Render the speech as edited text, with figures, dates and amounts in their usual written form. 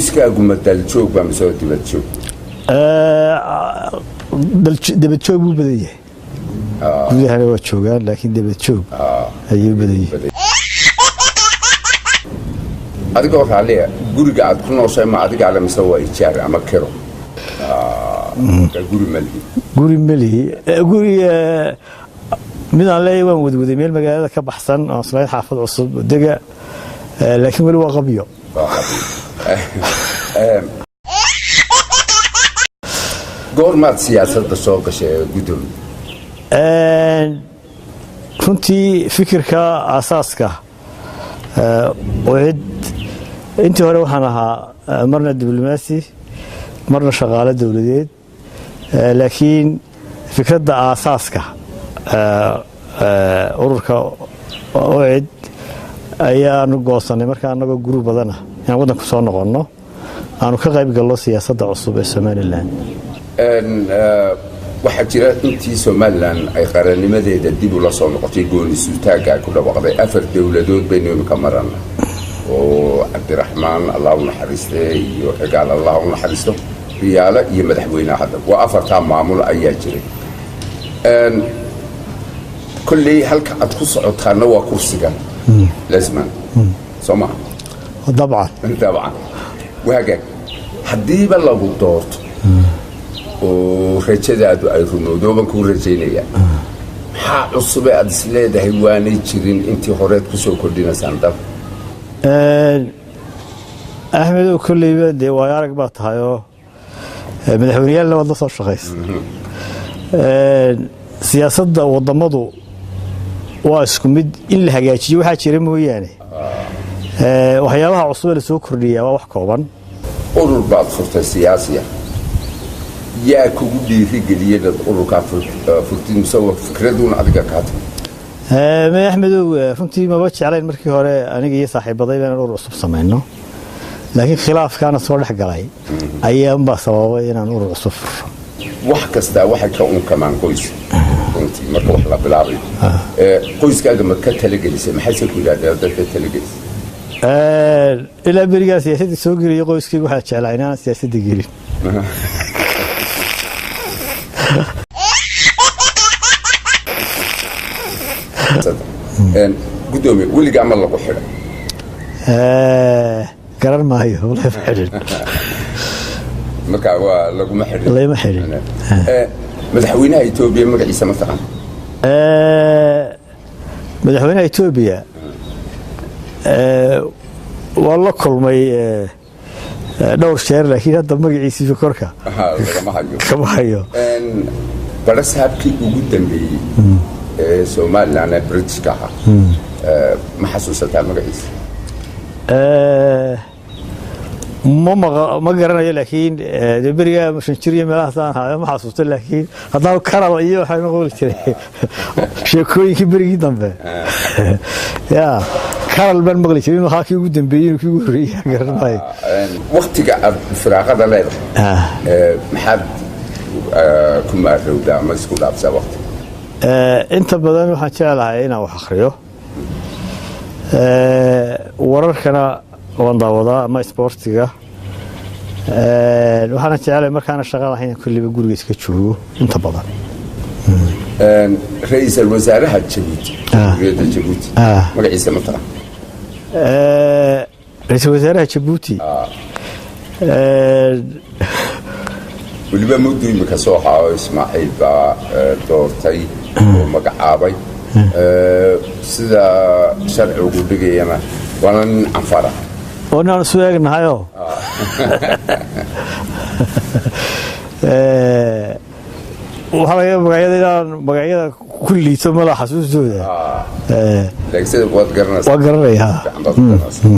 qoyskaagu ma daljoog baa mise dibad joog dibad joog buu badan yahay gudahana waa joogaan laakiin dibad joog ayuu badan yahay adigoo raaliya guriga aad ku nooshay ma adiga ala mise waa ijaar ama kiro guri mali midaan leeyahay waan wadwaday meel magaalada ka baxsan oo isla xaafad cusub dega laakiin wali waa qabyo goormaad siyaasadda soo gashay gudoomiye runtii fikirka asaaska wixii intii hore waxaan ahaa marna diblomaasi marna shaqaale dawladeed laakiin fikradda asaaska ururka wixii ayaanu goosanay marka anagoo guru badan ah inaan waddanka soo noqonno aanu ka qayb galno siyaasadda cusub ee Somaliland waxaa jira intii Somaliland ay qarannimadeeda dib u la soo noqotay gooni suutaaga ku dhawaaqday 4 dawladood baynu ka marana oo Cabdiraxmaan Allah u naxariistay iyo Cigaal Allah u naxariisto riyaala iyo madaxweynaha hadda waa 4 maamul ayaa jiray kulli halka aad ku socotaana waa kursiga لازمان سمع طبعا وهاجك حدي بلا بودورت ورجدادو اي رمودو بان كو رجينيا ها عصبه اد سليدهي واني جيرين انتي هوريد كسو كordhinaysan dab احمد كلي دي ويارق با تهايو madaxweynayaal la wada soo shaqeys siyaasadda wadamadu waa isku mid in la hagaajiyo waxa jira mooyaane waxyaabaha cusub ee soo kordhiya waa wax kooban urur baad furtay siyaasiya yaa kugu dhiirigeliyay dad ururka furtin soo fikraduna adiga ka hadlay ma Axmedow runtii ma jeclayn markii hore aniga iyo saaxiibaday inaan urur cusub sameeyno laakiin khilaafkaana soo dhax galay ayaa ma sababay inaan urur cusub furo wax kasta waxa ka un kamaan qoys runtii marka wax la bilaabay qoyskaaga ma ka talagelisay maxay ku yiraahdaa dadka talagelisay ila bariga siyaasadda soo geliyay qoyskayga waxa jeclaa inaan siyaasadda gelin gudoomiye weliga ma lagu xiray garan maayo walahi xirin marka waa lagu ma xirin lama xirin madaxweynaha Itoobiya magaciisa ma taqaan madaxweynaha Itoobiya waa la kulmay dhowr jeer laakiin hadda magaciisa fikorka kama hayo barasaabkii ugu dambeeyay Somaliland Britishka ma xasuusataa magaciisa ما قرنا لكن دبريا مش نشري ملاحظة ما حصلت لكن هذا كرر أيه حاجة نقول كذا شكوي كبير جدا به يا كرر بن مغلي إنه هاكي قدام بين وكي يقولي قرنا وقت قاعد فراغ هذا لا محد كم أرودا ما يسكون لابس وقت أنت بدل ما حكي على عينه وحخريه وركنا وانضاوضا ما سبورتيغا waxaan jecelahay markaan shaqada kulliba guriga iska joogo inta badan ra'iisul wasaaraha Djibouti magaciisa ma tara ra'iisul wasaaraha Djibouti waliba muddo imika soo xaao Ismaaciil baa doortay oo magacaabay sida sharcigu dhigayana waan anfara وانا سويقنا هايو وحالا مقايدة كل سملا حسوس دودا لكن سيدة واد قرنا واد قرنا